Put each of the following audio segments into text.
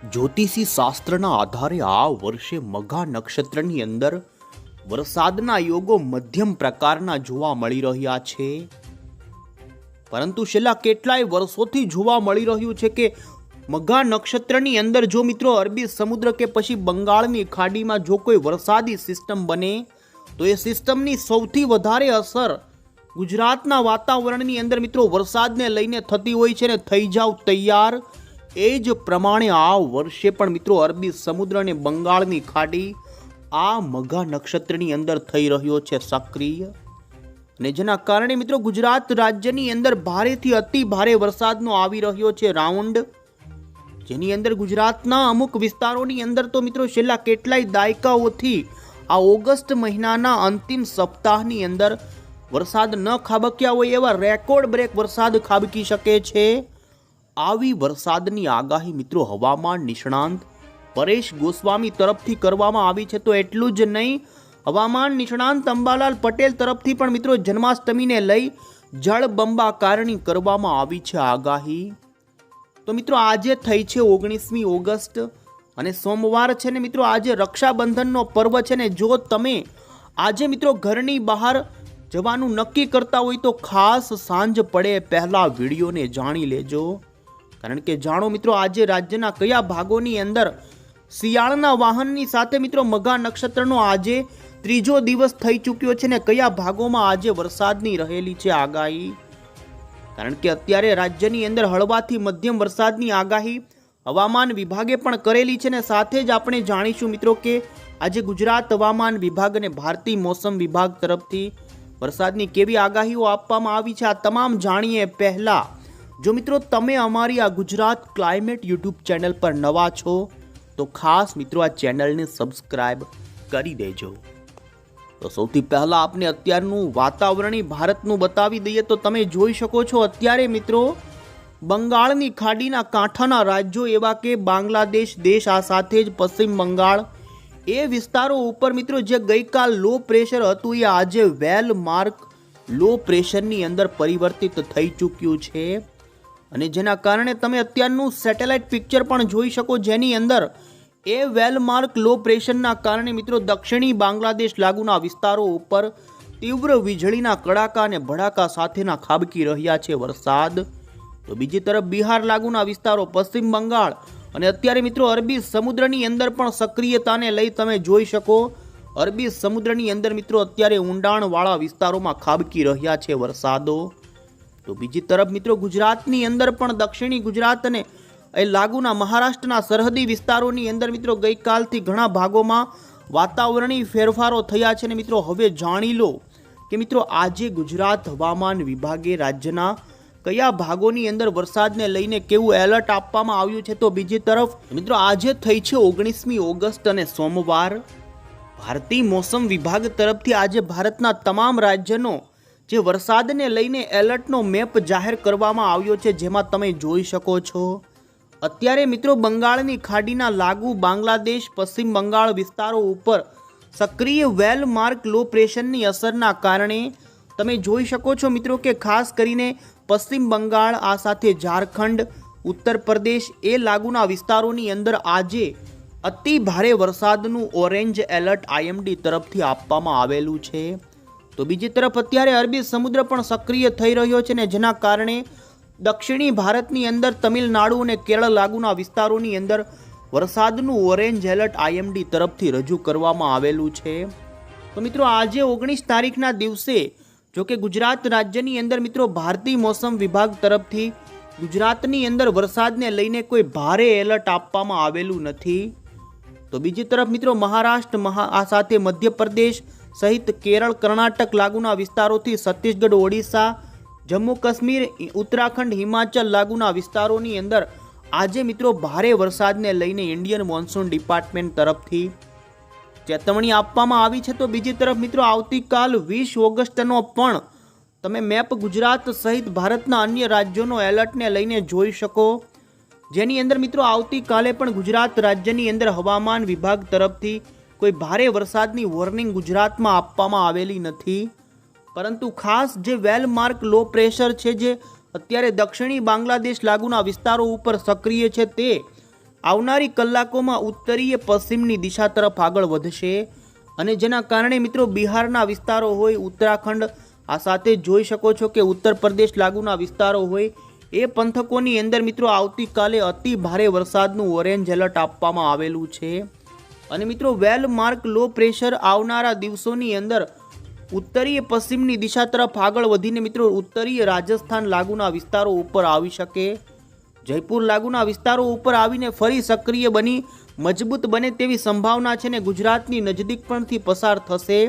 જ્યોતિષી શાસ્ત્રના આધારે આ વર્ષે મઘા નક્ષત્રની અંદર વરસાદના યોગો મધ્યમ પ્રકારના જોવા મળી રહ્યા છે, પરંતુ છેલ્લા કેટલાય વર્ષોથી જોવા મળી રહ્યું છે કે મઘા નક્ષત્રની અંદર જો મિત્રો અરબી સમુદ્ર કે પછી બંગાળની ખાડીમાં જો કોઈ વરસાદી સિસ્ટમ બને તો એ સિસ્ટમની સૌથી વધારે અસર ગુજરાતના વાતાવરણની અંદર મિત્રો વરસાદને લઈને થતી હોય છે ને થઈ જાવ તૈયાર। એ જ પ્રમાણે આ વર્ષે પણ મિત્રો અરબી સમુદ્ર અને બંગાળની ખાડી આ મઘા નક્ષત્રની અંદર થઈ રહ્યો છે સક્રિય, અને જેના કારણે મિત્રો ગુજરાત રાજ્યની અંદર ભારેથી અતિ ભારે વરસાદનો આવી રહ્યો છે રાઉન્ડ, જેની અંદર ગુજરાતના અમુક વિસ્તારોની અંદર તો મિત્રો છેલ્લા કેટલાય દાયકાઓથી આ ઓગસ્ટ મહિનાના અંતિમ સપ્તાહની અંદર વરસાદ ન ખાબક્યા હોય એવા રેકોર્ડ બ્રેક વરસાદ ખાબકી શકે છે। આવી વરસાદની આગાહી મિત્રો હવામાન નિષ્ણાંત પરેશ ગોસ્વામી તરફથી કરવામાં આવી છે। તો એટલું જ નહીં, હવામાન નિષ્ણાંત અંબાલાલ પટેલ તરફથી પણ મિત્રો જન્માષ્ટમીને લઈ જળબંબાકારની કરવામાં આવી છે આગાહી। તો મિત્રો આજે થઈ છે 19મી ઓગસ્ટ અને સોમવાર છે ને મિત્રો આજે રક્ષાબંધનનો પર્વ છે ને જો તમે આજે મિત્રો ઘરની બહાર જવાનું નક્કી કરતા હોય તો ખાસ સાંજ પડે પહેલા વિડીયોને જાણી લેજો, કારણ કે જાણો મિત્રો આજે રાજ્યના કયા ભાગોની અંદર શિયાળના વાહનની સાથે મિત્રો મઘા નક્ષત્રનો આજે ત્રીજો દિવસ થઈ ચૂક્યો છે ને કયા ભાગોમાં આજે વરસાદની રહેલી છે આગાહી, કારણ કે અત્યારે રાજ્યની અંદર હળવાથી મધ્યમ વરસાદની આગાહી હવામાન વિભાગે પણ કરેલી છે ને સાથે જ આપણે જાણીશું મિત્રો કે આજે ગુજરાત હવામાન વિભાગ અને ભારતીય મોસમ વિભાગ તરફથી વરસાદની કેવી આગાહીઓ આપવામાં આવી છે। આ તમામ જાણીએ પહેલા જો મિત્રો તમે અમારી આ ગુજરાત ક્લાઇમેટ યુટ્યુબ ચેનલ પર નવા છો તો ખાસ મિત્રો આ ચેનલને સબસ્ક્રાઇબ કરી દેજો। તો સૌથી પહેલા આપણે અત્યારનું વાતાવરણી ભારતનું બતાવી દઈએ તો તમે જોઈ શકો છો અત્યારે મિત્રો બંગાળની ખાડીના કાંઠાના રાજ્યો એવા કે બાંગ્લાદેશ દેશ, આ સાથે જ પશ્ચિમ બંગાળ એ વિસ્તારો ઉપર મિત્રો જે ગઈકાલ લો પ્રેશર હતું એ આજે વેલ માર્ક લો પ્રેશરની અંદર પરિવર્તિત થઈ ચૂક્યું છે, અને જેના કારણે તમે અત્યારનું સેટેલાઇટ પિક્ચર પણ જોઈ શકો, જેની અંદર એ વેલ માર્ક લો પ્રેશરના કારણે મિત્રો દક્ષિણી બાંગ્લાદેશ લાગુના વિસ્તારો ઉપર તીવ્ર વીજળીના કડાકા અને ભડાકા સાથેના ખાબકી રહ્યા છે વરસાદ। તો બીજી તરફ બિહાર લાગુના વિસ્તારો, પશ્ચિમ બંગાળ અને અત્યારે મિત્રો અરબી સમુદ્રની અંદર પણ સક્રિયતાને લઈ તમે જોઈ શકો અરબી સમુદ્રની અંદર મિત્રો અત્યારે ઊંડાણવાળા વિસ્તારોમાં ખાબકી રહ્યા છે વરસાદો। તો બીજી તરફ મિત્રો ગુજરાતની અંદર પણ દક્ષિણી ગુજરાત અને એ લાગુના મહારાષ્ટ્રના સરહદી વિસ્તારોની અંદર મિત્રો ગઈકાલથી ઘણા ભાગોમાં વાતાવરણીય ફેરફારો થયા છે ને મિત્રો હવે જાણી લો કે મિત્રો આજે ગુજરાત હવામાન વિભાગે રાજ્યના કયા ભાગોની અંદર વરસાદને લઈને કેવું એલર્ટ આપવામાં આવ્યું છે। તો બીજી તરફ મિત્રો આજે થઈ છે 19મી ઓગસ્ટ અને સોમવાર, ભારતીય મોસમ વિભાગ તરફથી આજે ભારતના તમામ રાજ્યનો જે વરસાદને લઈને એલર્ટનો મેપ જાહેર કરવામાં આવ્યો છે, જેમાં તમે જોઈ શકો છો અત્યારે મિત્રો બંગાળની ખાડીના લાગુ બાંગ્લાદેશ પશ્ચિમ બંગાળ વિસ્તારો ઉપર સક્રિય વેલ માર્ક લો પ્રેશરની અસરના કારણે તમે જોઈ શકો છો મિત્રો કે ખાસ કરીને પશ્ચિમ બંગાળ, આ સાથે ઝારખંડ, ઉત્તર પ્રદેશ એ લાગુના વિસ્તારોની અંદર આજે અતિ ભારે વરસાદનું ઓરેન્જ એલર્ટ આઈએમડી તરફથી આપવામાં આવેલું છે। તો બીજી તરફ અત્યારે અરબી સમુદ્ર પણ સક્રિય થઈ રહ્યો છે ને જેના કારણે દક્ષિણી ભારતની અંદર તમિલનાડુ અને કેરળ લાગુના વિસ્તારોની અંદર વરસાદનું ઓરેન્જ એલર્ટ આઈએમડી તરફથી રજૂ કરવામાં આવેલું છે। તો મિત્રો આજે 19 તારીખના દિવસે જો કે ગુજરાત રાજ્યની અંદર મિત્રો ભારતીય મોસમ વિભાગ તરફથી ગુજરાતની અંદર વરસાદને લઈને કોઈ ભારે એલર્ટ આપવામાં આવેલું નથી। તો બીજી તરફ મિત્રો મહારાષ્ટ્ર આ સાથે મધ્યપ્રદેશ સહિત કેરળ, કર્ણાટક લાગુના વિસ્તારોથી છત્તીસગઢ, ઓડિશા, જમ્મુ કાશ્મીર, ઉત્તરાખંડ, હિમાચલ લાગુના વિસ્તારોની અંદર આજે મિત્રો ભારે વરસાદને લઈને ઇન્ડિયન મોન્સૂન ડિપાર્ટમેન્ટ તરફથી ચેતવણી આપવામાં આવી છે। તો બીજી તરફ મિત્રો આવતીકાલ 20 ઓગસ્ટનો પણ તમે મેપ ગુજરાત સહિત ભારતના અન્ય રાજ્યોનો એલર્ટને લઈને જોઈ શકો, જેની અંદર મિત્રો આવતીકાલે પણ ગુજરાત રાજ્યની અંદર હવામાન વિભાગ તરફથી કોઈ ભારે વરસાદની વોર્નિંગ ગુજરાતમાં આપવામાં આવેલી નથી, પરંતુ ખાસ જે વેલ માર્ક લો પ્રેશર છે જે અત્યારે દક્ષિણી બાંગ્લાદેશ લાગુના વિસ્તારો ઉપર સક્રિય છે તે આવનારી કલાકોમાં ઉત્તરીય પશ્ચિમની દિશા તરફ આગળ વધશે અને જેના કારણે મિત્રો બિહારના વિસ્તારો હોય, ઉત્તરાખંડ, આ સાથે જોઈ શકો છો કે ઉત્તર પ્રદેશ લાગુના વિસ્તારો હોય એ પંથકોની અંદર મિત્રો આવતીકાલે અતિ ભારે વરસાદનું ઓરેન્જ એલર્ટ આપવામાં આવેલું છે. અને મિત્રો વેલ માર્ક લો પ્રેશર આવનારા દિવસોની અંદર ઉત્તરીય પશ્ચિમની દિશા તરફ આગળ વધીને મિત્રો ઉત્તરીય રાજસ્થાન લાગુના વિસ્તારો ઉપર આવી શકે, જયપુર લાગુના વિસ્તારો ઉપર આવીને ફરી સક્રિય બની મજબૂત બને તેવી સંભાવના છે ને ગુજરાતની નજદીક પણથી પસાર થશે.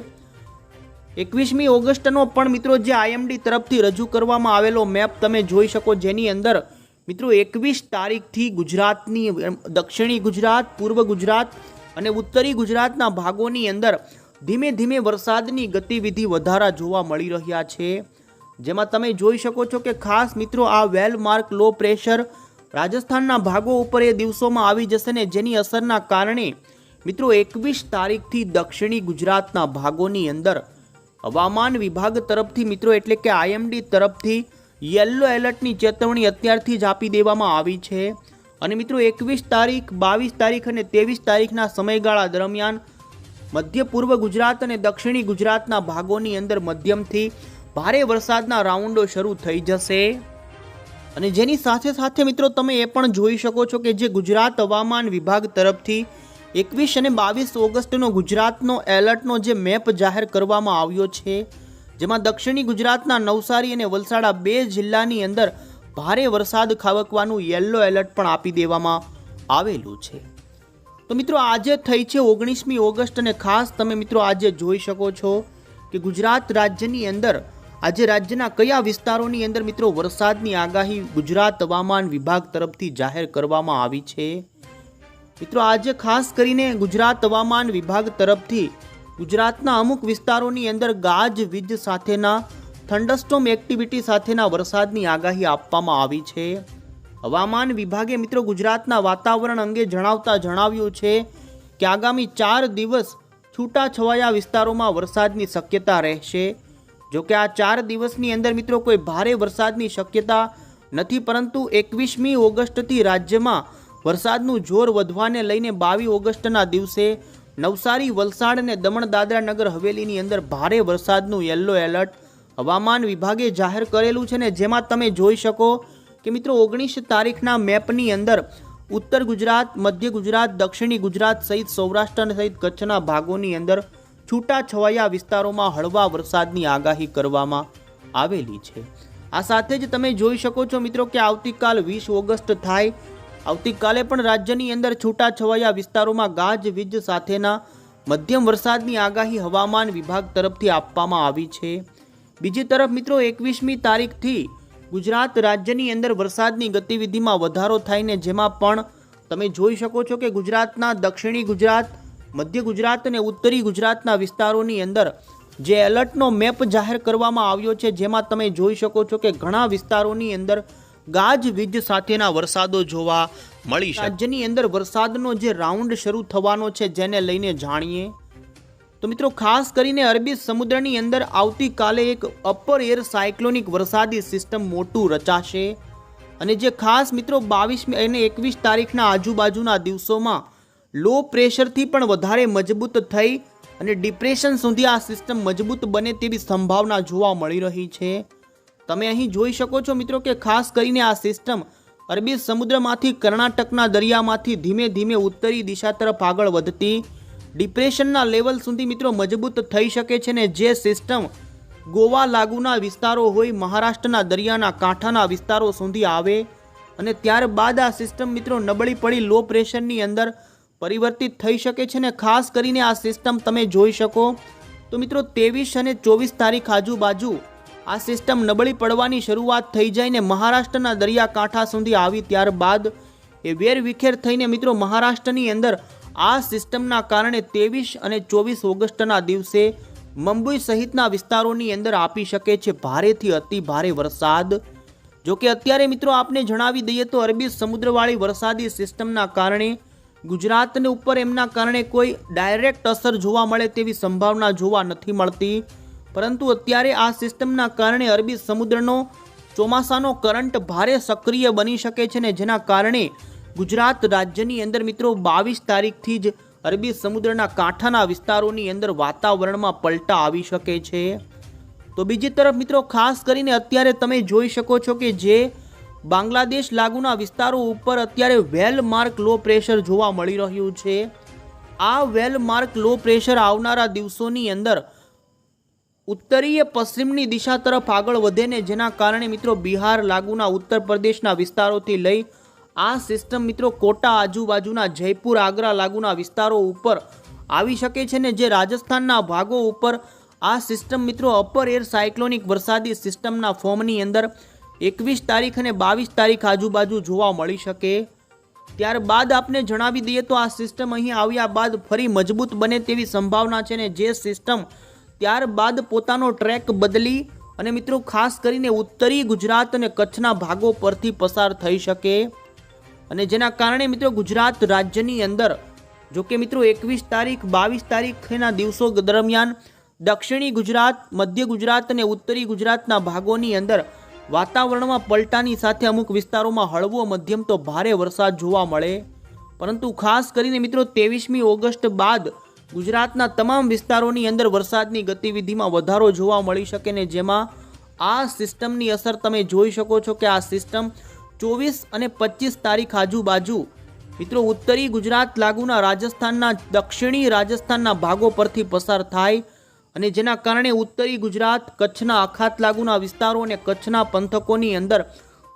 21મી ઓગસ્ટનો પણ મિત્રો જે આઈએમડી તરફથી રજૂ કરવામાં આવેલો મેપ તમે જોઈ શકો, જેની અંદર મિત્રો 21 તારીખથી ગુજરાતની દક્ષિણી ગુજરાત, પૂર્વ ગુજરાત અને ઉત્તરી ગુજરાતના ભાગોની અંદર ધીમે ધીમે વરસાદની ગતિવિધિ વધારા જોવા મળી રહ્યા છે. જેમાં તમે જોઈ શકો છો કે ખાસ મિત્રો આ વેલ માર્ક લો પ્રેશર રાજસ્થાનના ભાગો ઉપર એ દિવસોમાં આવી જશે ને જેની અસરના કારણે મિત્રો 21 તારીખથી દક્ષિણી ગુજરાતના ભાગોની અંદર હવામાન વિભાગ તરફથી મિત્રો એટલે કે આઈએમડી તરફથી યલો એલર્ટની ચેતવણી અત્યારથી જ આપી દેવામાં આવી છે. અને મિત્રો 21 તારીખ, 22 તારીખ અને 23 તારીખના સમયગાળા દરમિયાન મધ્ય પૂર્વ ગુજરાત અને દક્ષિણી ગુજરાતના ભાગોની અંદર મધ્યમથી ભારે વરસાદના રાઉન્ડો શરૂ થઈ જશે. અને જેની સાથે સાથે મિત્રો તમે એ પણ જોઈ શકો છો કે જે ગુજરાત હવામાન વિભાગ તરફથી 21 અને 22 ઓગસ્ટનો ગુજરાતનો એલર્ટનો જે મેપ જાહેર કરવામાં આવ્યો છે, જેમાં દક્ષિણી ગુજરાતના નવસારી અને વલસાડ બે જિલ્લાની અંદર ભારે વરસાદ ખાબકવાનું યલો એલર્ટ પણ આપી દેવામાં આવેલું છે. તો મિત્રો આજે થઈ છે 19મી ઓગસ્ટ અને ખાસ તમે મિત્રો આજે જોઈ શકો છો કે ગુજરાત રાજ્યની અંદર આજે રાજ્યના કયા વિસ્તારોની અંદર મિત્રો વરસાદની આગાહી ગુજરાત હવામાન વિભાગ તરફથી જાહેર કરવામાં આવી છે. મિત્રો આજે ખાસ કરીને ગુજરાત હવામાન વિભાગ તરફથી ગુજરાતના અમુક વિસ્તારોની અંદર ગાજવીજ સાથેના થંડરસ્ટોર્મ એક્ટિવિટી સાથેના વરસાદની આગાહી આપવામાં આવી છે. હવામાન વિભાગે મિત્રો ગુજરાતના વાતાવરણ અંગે જણાવતા જણાવ્યું છે કે આગામી 4 દિવસ છૂટાછવાયા વિસ્તારોમાં વરસાદની શક્યતા રહેશે. જો કે આ 4 દિવસની અંદર મિત્રો કોઈ ભારે વરસાદની શક્યતા નથી, પરંતુ 21મી ઓગસ્ટથી રાજ્યમાં વરસાદનું જોર વધવાને લઈને 22 ઓગસ્ટના દિવસે નવસારી, વલસાડ અને દમણ દાદરા નગર હવેલીની અંદર ભારે વરસાદનું યલો એલર્ટ હવામાન વિભાગે જાહેર કરેલું છે ને જેમાં તમે જોઈ શકો કે મિત્રો 19 તારીખના મેપની અંદર ઉત્તર ગુજરાત, મધ્ય ગુજરાત, દક્ષિણી ગુજરાત સહિત સૌરાષ્ટ્ર સહિત કચ્છના ભાગોની અંદર છૂટાછવાયા વિસ્તારોમાં હળવા વરસાદની આગાહી કરવામાં આવેલી છે. આ સાથે જ તમે જોઈ શકો છો મિત્રો કે આવતીકાલ 20 ઓગસ્ટ થાય, આવતીકાલે પણ રાજ્યની અંદર છૂટાછવાયા વિસ્તારોમાં ગાજવીજ સાથેના મધ્યમ વરસાદની આગાહી હવામાન વિભાગ તરફથી આપવામાં આવી છે. બીજી તરફ મિત્રો 21મી તારીખથી ગુજરાત રાજ્યની અંદર વરસાદની ગતિવિધિમાં વધારો થાય ને જેમાં પણ તમે જોઈ શકો છો કે ગુજરાતના દક્ષિણી ગુજરાત, મધ્ય ગુજરાત અને ઉત્તરી ગુજરાતના વિસ્તારોની અંદર જે એલર્ટનો મેપ જાહેર કરવામાં આવ્યો છે, જેમાં તમે જોઈ શકો છો કે ઘણા વિસ્તારોની અંદર ગાજવીજ સાથેના વરસાદો જોવા મળી શકે. રાજ્યની અંદર વરસાદનો જે રાઉન્ડ શરૂ થવાનો છે જેને લઈને જાણીએ તો મિત્રો ખાસ કરીને અરબી સમુદ્રની અંદર આવતીકાલે એક અપર એર સાયક્લોનિક વરસાદી સિસ્ટમ મોટું રચાશે અને જે ખાસ મિત્રો 22 અને 21 તારીખના આજુબાજુના દિવસોમાં લો પ્રેશરથી પણ વધારે મજબૂત થઈ અને ડિપ્રેશન સુધી આ સિસ્ટમ મજબૂત બને તેવી સંભાવના જોવા મળી રહી છે. તમે અહીં જોઈ શકો છો મિત્રો કે ખાસ કરીને આ સિસ્ટમ અરબી સમુદ્રમાંથી કર્ણાટકના દરિયામાંથી ધીમે ધીમે ઉત્તરી દિશા તરફ આગળ વધતી ડિપ્રેશનના લેવલ સુધી મિત્રો મજબૂત થઈ શકે છે ને જે સિસ્ટમ ગોવા લાગુના વિસ્તારો હોય, મહારાષ્ટ્રના દરિયાના કાંઠાના વિસ્તારો સુધી આવે અને ત્યારબાદ આ સિસ્ટમ મિત્રો નબળી પડી લો પ્રેશરની અંદર પરિવર્તિત થઈ શકે છે ને ખાસ કરીને આ સિસ્ટમ તમે જોઈ શકો તો મિત્રો 23 અને 24 તારીખ આજુબાજુ આ સિસ્ટમ નબળી પડવાની શરૂઆત થઈ જાય ને મહારાષ્ટ્રના દરિયાકાંઠા સુધી આવી ત્યારબાદ એ વેરવિખેર થઈને મિત્રો મહારાષ્ટ્રની અંદર આ સિસ્ટમના કારણે 23 અને 24 ઓગસ્ટના દિવસે મુંબઈ સહિતના વિસ્તારોની અંદર આપી શકે છે ભારેથી અતિ ભારે વરસાદ. જો કે અત્યારે મિત્રો આપને જણાવી દઈએ તો અરબી સમુદ્રવાળી વરસાદી સિસ્ટમના કારણે ગુજરાતને ઉપર એમના કારણે કોઈ ડાયરેક્ટ અસર જોવા મળે તેવી સંભાવના જોવા નથી મળતી, પરંતુ અત્યારે આ સિસ્ટમના કારણે અરબી સમુદ્રનો ચોમાસાનો કરંટ ભારે સક્રિય બની શકે છે ને જેના કારણે ગુજરાત રાજ્યની અંદર મિત્રો 22 તારીખથી જ અરબી સમુદ્રના કાંઠાના વિસ્તારોની અંદર વાતાવરણમાં પલટા આવી શકે છે। તો બીજી તરફ મિત્રો ખાસ કરીને અત્યારે તમે જોઈ શકો છો કે જે બાંગ્લાદેશ લાગુના વિસ્તારો ઉપર અત્યારે વેલ માર્ક લો પ્રેશર જોવા મળી રહ્યું છે। આ વેલ માર્ક લો પ્રેશર આવનારા દિવસોની અંદર ઉત્તરીય પશ્ચિમની દિશા તરફ આગળ વધે ને જેના કારણે મિત્રો બિહાર લાગુના ઉત્તર પ્રદેશના વિસ્તારોથી લઈ આ સિસ્ટમ મિત્રો કોટા આજુબાજુના જયપુર આગ્રા લાગુના વિસ્તારો ઉપર આવી શકે છે ને જે રાજસ્થાનના ભાગો ઉપર આ સિસ્ટમ મિત્રો અપર એર સાયક્લોનિક વરસાદી સિસ્ટમના ફોર્મની અંદર 21 તારીખ અને 22 તારીખ આજુબાજુ જોવા મળી શકે। ત્યારબાદ આપને જણાવી દઈએ તો આ સિસ્ટમ અહીં આવ્યા બાદ ફરી મજબૂત બને તેવી સંભાવના છે ને જે સિસ્ટમ ત્યારબાદ પોતાનો ટ્રેક બદલી અને મિત્રો ખાસ કરીને ઉત્તરી ગુજરાત અને કચ્છના ભાગો પરથી પસાર થઈ શકે અને જેના કારણે મિત્રો ગુજરાત રાજ્યની અંદર જો કે મિત્રો 21 તારીખ 22 તારીખના દિવસો દરમિયાન દક્ષિણી ગુજરાત, મધ્ય ગુજરાત અને ઉત્તરી ગુજરાતના ભાગોની અંદર વાતાવરણમાં પલટાની સાથે અમુક વિસ્તારોમાં હળવો મધ્યમ તો ભારે વરસાદ જોવા મળે, પરંતુ ખાસ કરીને મિત્રો 23મી ઓગસ્ટ બાદ ગુજરાતના તમામ વિસ્તારોની અંદર વરસાદની ગતિવિધિમાં વધારો જોવા મળી શકે ને જેમાં આ સિસ્ટમની અસર તમે જોઈ શકો છો કે આ સિસ્ટમ 24 અને 25 તારીખ આજુબાજુ મિત્રો ઉત્તરી ગુજરાત લાગુના રાજસ્થાનના દક્ષિણી રાજસ્થાનના ભાગો પરથી પસાર થાય અને જેના કારણે ઉત્તરી ગુજરાત, કચ્છના અખાત લાગુના વિસ્તારો અને કચ્છના પંથકોની અંદર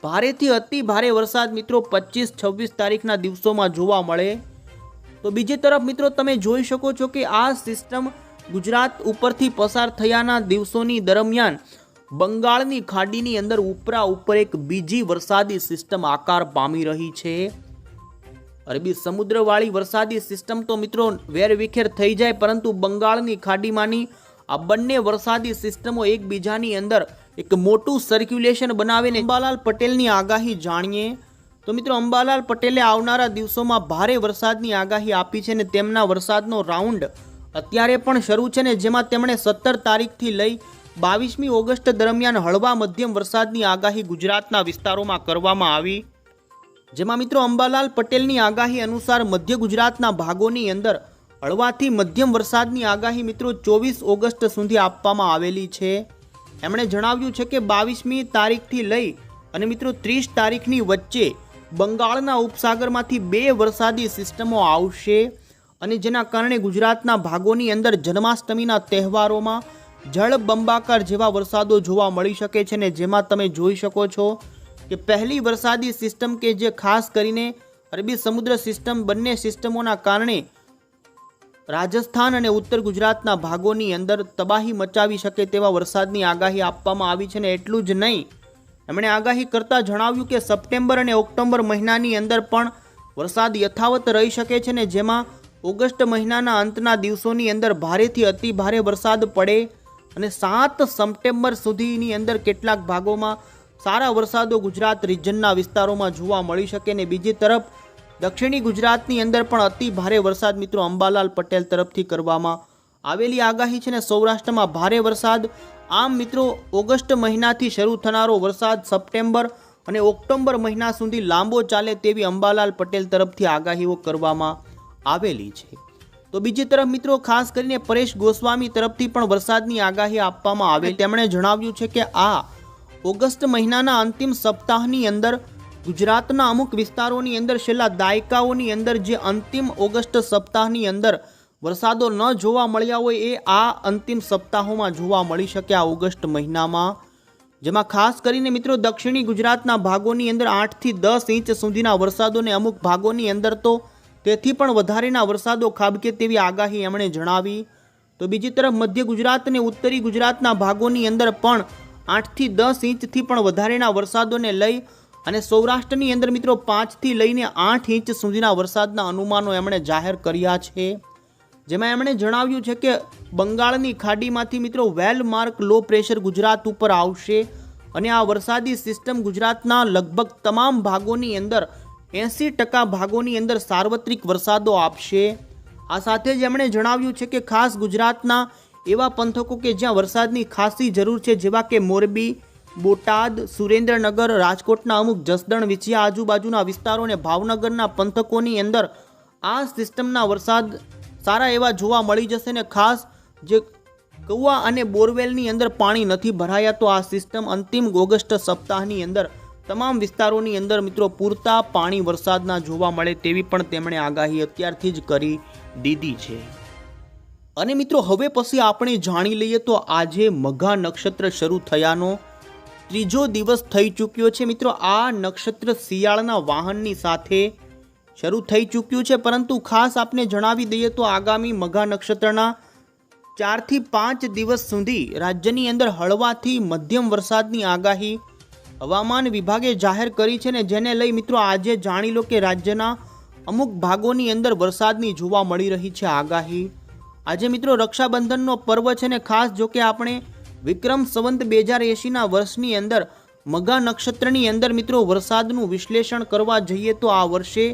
ભારેથી અતિ ભારે વરસાદ મિત્રો 25-26 તારીખના દિવસોમાં જોવા મળે। તો બીજી તરફ મિત્રો તમે જોઈ શકો છો કે આ સિસ્ટમ ગુજરાત ઉપરથી પસાર થયાના દિવસોની દરમિયાન બંગાળની ખાડીની અંદર ઉપરા ઉપર એક બીજી વરસાદી સિસ્ટમ આકાર પામી રહી છે। અરબી સમુદ્રવાળી વરસાદી સિસ્ટમ તો મિત્રો વેરવિખેર થઈ જાય, પરંતુ બંગાળની ખાડીમાંની આ બંને વરસાદી સિસ્ટમો એકબીજાની અંદર એક મોટું સર્ક્યુલેશન બનાવીને અંબાલાલ પટેલની આગાહી જાણીએ તો મિત્રો અંબાલાલ પટેલે આવનારા દિવસોમાં ભારે વરસાદની આગાહી આપી છે અને તેમના વરસાદનો રાઉન્ડ અત્યારે પણ શરૂ છે ને જેમાં તેમણે 17 તારીખથી લઈ 22મી ઓગસ્ટ દરમિયાન હળવા મધ્યમ વરસાદની આગાહી ગુજરાતના વિસ્તારોમાં કરવામાં આવી, જેમાં મિત્રો અંબાલાલ પટેલની આગાહી અનુસાર મધ્ય ગુજરાતના ભાગોની અંદર હળવાથી મધ્યમ વરસાદની આગાહી મિત્રો 24 ઓગસ્ટ સુધી આપવામાં આવેલી છે। એમણે જણાવ્યું છે કે 22મી તારીખથી લઈ અને મિત્રો 30 તારીખની વચ્ચે બંગાળના ઉપસાગરમાંથી 2 વરસાદી સિસ્ટમો આવશે અને જેના કારણે ગુજરાતના ભાગોની અંદર જન્માષ્ટમીના તહેવારોમાં જળબંબાકાર જેવા વરસાદો જોવા મળી શકે છે ને જેમાં તમે જોઈ શકો છો કે પહેલી વરસાદી સિસ્ટમ કે જે ખાસ કરીને અરબી સમુદ્ર સિસ્ટમ બંને સિસ્ટમોના કારણે રાજસ્થાન અને ઉત્તર ગુજરાતના ભાગોની અંદર તબાહી મચાવી શકે તેવા વરસાદની આગાહી આપવામાં આવી છે ને એટલું જ નહીં, એમણે આગાહી કરતા જણાવ્યું કે સપ્ટેમ્બર અને ઓક્ટોબર મહિનાની અંદર પણ વરસાદ યથાવત રહી શકે છે ને જેમાં ઓગસ્ટ મહિનાના અંતના દિવસોની અંદર ભારેથી અતિ ભારે વરસાદ પડે અને 7 સપ્ટેમ્બર સુધીની અંદર કેટલાક ભાગોમાં સારા વરસાદો ગુજરાત રિજનના વિસ્તારોમાં જોવા મળી શકે ને બીજી તરફ દક્ષિણી ગુજરાતની અંદર પણ અતિ ભારે વરસાદ મિત્રો અંબાલાલ પટેલ તરફથી કરવામાં આવેલી આગાહી છે ને સૌરાષ્ટ્રમાં ભારે વરસાદ। આમ મિત્રો ઓગસ્ટ મહિનાથી શરૂ થનારો વરસાદ સપ્ટેમ્બર અને ઓક્ટોબર મહિના સુધી લાંબો ચાલે તેવી અંબાલાલ પટેલ તરફથી આગાહીઓ કરવામાં આવેલી છે। તો બીજી તરફ મિત્રો ખાસ કરીને પરેશ ગોસ્વામી તરફથી પણ વરસાદની આગાહી આપવામાં આવે, તેમણે જણાવ્યું છે કે આ ઓગસ્ટ મહિનાના અંતિમ સપ્તાહની અંદર ગુજરાતના અમુક વિસ્તારોની અંદર છેલ્લા દાયકાઓની અંદર જે અંતિમ ઓગસ્ટ સપ્તાહની અંદર વરસાદો ન જોવા મળ્યા હોય એ આ અંતિમ સપ્તાહોમાં જોવા મળી શકે આ ઓગસ્ટ મહિનામાં, જેમાં ખાસ કરીને મિત્રો દક્ષિણી ગુજરાતના ભાગોની અંદર 8થી 10 ઇંચ સુધીના વરસાદોને અમુક ભાગોની અંદર તો તેથી પણ વધારેના વરસાદો ખાબકે તેવી આગાહી એમણે જણાવી। તો બીજી તરફ મધ્ય ગુજરાત અને ઉત્તરી ગુજરાતના ભાગોની અંદર પણ 8થી 10 ઇંચથી પણ વધારેના વરસાદોને લઈ અને સૌરાષ્ટ્રની અંદર મિત્રો 5થી લઈને 8 ઇંચ સુધીના વરસાદના અનુમાનો એમણે જાહેર કર્યા છે, જેમાં એમણે જણાવ્યું છે કે બંગાળની ખાડીમાંથી મિત્રો વેલ માર્ક લો પ્રેશર ગુજરાત ઉપર આવશે અને આ વરસાદી સિસ્ટમ ગુજરાતના લગભગ તમામ ભાગોની અંદર 80% ભાગોની અંદર સાર્વત્રિક વરસાદો આપશે। આ સાથે જ એમણે જણાવ્યું છે કે ખાસ ગુજરાતના એવા પંથકો કે જ્યાં વરસાદની ખાસી જરૂર છે જેવા કે મોરબી, બોટાદ, સુરેન્દ્રનગર, રાજકોટના અમુક જસદણ, વિછિયા આજુબાજુના વિસ્તારો અને ભાવનગરના પંથકોની અંદર આ સિસ્ટમના વરસાદ સારા એવા જોવા મળી જશે ને ખાસ જે કુવા અને બોરવેલની અંદર પાણી નથી ભરાયા તો આ સિસ્ટમ અંતિમ ઓગસ્ટ સપ્તાહની અંદર તમામ વિસ્તારોની અંદર મિત્રો પૂરતા પાણી વરસાદના જોવા મળે તેવી પણ તેમણે આગાહી અત્યારથી જ કરી દીધી છે। અને મિત્રો હવે પછી આપણે જાણી લઈએ તો આજે મઘા નક્ષત્ર શરૂ થયાનો ત્રીજો દિવસ થઈ ચૂક્યો છે। મિત્રો આ નક્ષત્ર શિયાળના વાહનની સાથે શરૂ થઈ ચૂક્યું છે, પરંતુ ખાસ આપને જણાવી દઈએ તો આગામી મઘા નક્ષત્રના 4 થી 5 દિવસ સુધી રાજ્યની અંદર હળવાથી મધ્યમ વરસાદની આગાહી હવામાન વિભાગે જાહેર કરી છે ને જેને લઈ મિત્રો આજે જાણી લો કે રાજ્યના અમુક ભાગોની અંદર વરસાદની જોવા મળી રહી છે આગાહી। આજે મિત્રો રક્ષાબંધનનો પર્વ છે ને ખાસ જો કે આપણે વિક્રમ સંવત 2080ના વર્ષની અંદર મઘા નક્ષત્રની અંદર મિત્રો વરસાદનું વિશ્લેષણ કરવા જઈએ તો આ વર્ષે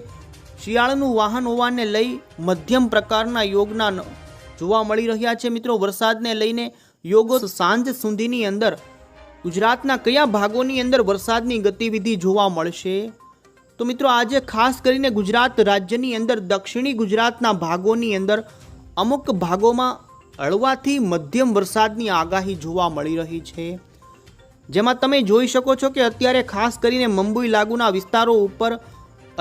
શિયાળનું વાહન હોવાને લઈ મધ્યમ પ્રકારના યોગના જોવા મળી રહ્યા છે। મિત્રો વરસાદને લઈને યોગો સાંજ સુધીની અંદર ગુજરાતના કયા ભાગોની અંદર વરસાદની ગતિવિધિ જોવા મળશે તો મિત્રો આજે ખાસ કરીને ગુજરાત રાજ્યની અંદર દક્ષિણી ગુજરાતના ભાગોની અંદર અમુક ભાગોમાં હળવાથી મધ્યમ વરસાદની આગાહી જોવા મળી રહી છે, જેમાં તમે જોઈ શકો છો કે અત્યારે ખાસ કરીને મુંબઈ લાગુના વિસ્તારો ઉપર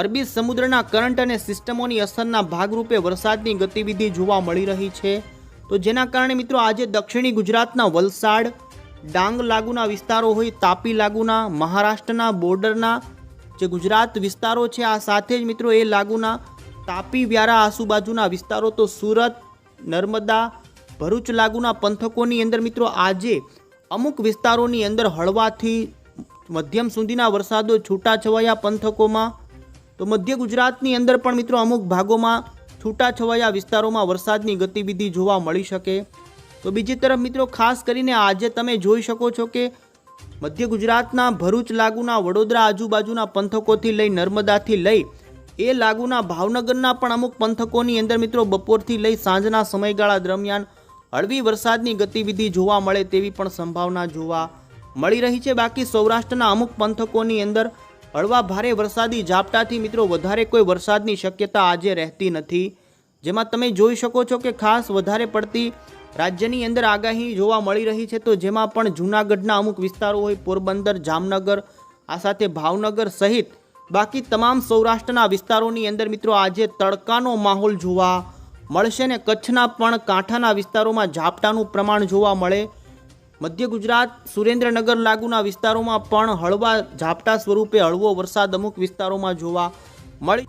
અરબી સમુદ્રના કરંટ અને સિસ્ટમોની અસરના ભાગરૂપે વરસાદની ગતિવિધિ જોવા મળી રહી છે। તો જેના કારણે મિત્રો આજે દક્ષિણી ગુજરાતના વલસાડ, ડાંગ લાગુના વિસ્તારો હોય, તાપી લાગુના, મહારાષ્ટ્રના બોર્ડરના જે ગુજરાત વિસ્તારો છે આ સાથે જ મિત્રો એ લાગુના તાપી, વ્યારા આસુબાજુના વિસ્તારો તો સુરત, નર્મદા, ભરૂચ લાગુના પંથકોની અંદર મિત્રો આજે અમુક વિસ્તારોની અંદર હળવાથી મધ્યમ સુધીના વરસાદો છૂટાછવાયા પંથકોમાં, તો મધ્ય ગુજરાતની અંદર પણ મિત્રો અમુક ભાગોમાં છૂટાછવાયા વિસ્તારોમાં વરસાદની ગતિવિધિ જોવા મળી શકે। તો બીજી તરફ મિત્રો ખાસ કરીને આજે તમે જોઈ શકો છો કે મધ્ય ગુજરાતના ભરૂચ લાગુના, વડોદરા આજુબાજુના પંથકોથી લઈ નર્મદાથી લઈ એ લાગુના ભાવનગરના પણ અમુક પંથકોની અંદર મિત્રો બપોરથી લઈ સાંજના સમયગાળા દરમિયાન હળવી વરસાદની ગતિવિધિ જોવા મળે તેવી પણ સંભાવના જોવા મળી રહી છે। બાકી સૌરાષ્ટ્રના અમુક પંથકોની અંદર હળવા ભારે વરસાદી ઝાપટાથી મિત્રો વધારે કોઈ વરસાદની શક્યતા આજે રહેતી નથી, જેમાં તમે જોઈ શકો છો કે ખાસ વધારે પડતી રાજ્યની અંદર આગાહી જોવા મળી રહી છે। તો જેમાં પણ જૂનાગઢના અમુક વિસ્તારો હોય, પોરબંદર, જામનગર, આ સાથે ભાવનગર સહિત બાકી તમામ સૌરાષ્ટ્રના વિસ્તારોની અંદર મિત્રો આજે તડકાનો માહોલ જોવા મળશે ને કચ્છના પણ કાંઠાના વિસ્તારોમાં ઝાપટાનું પ્રમાણ જોવા મળે। મધ્ય ગુજરાત, સુરેન્દ્રનગર લાગુના વિસ્તારોમાં પણ હળવા ઝાપટા સ્વરૂપે હળવો વરસાદ અમુક વિસ્તારોમાં જોવા મળી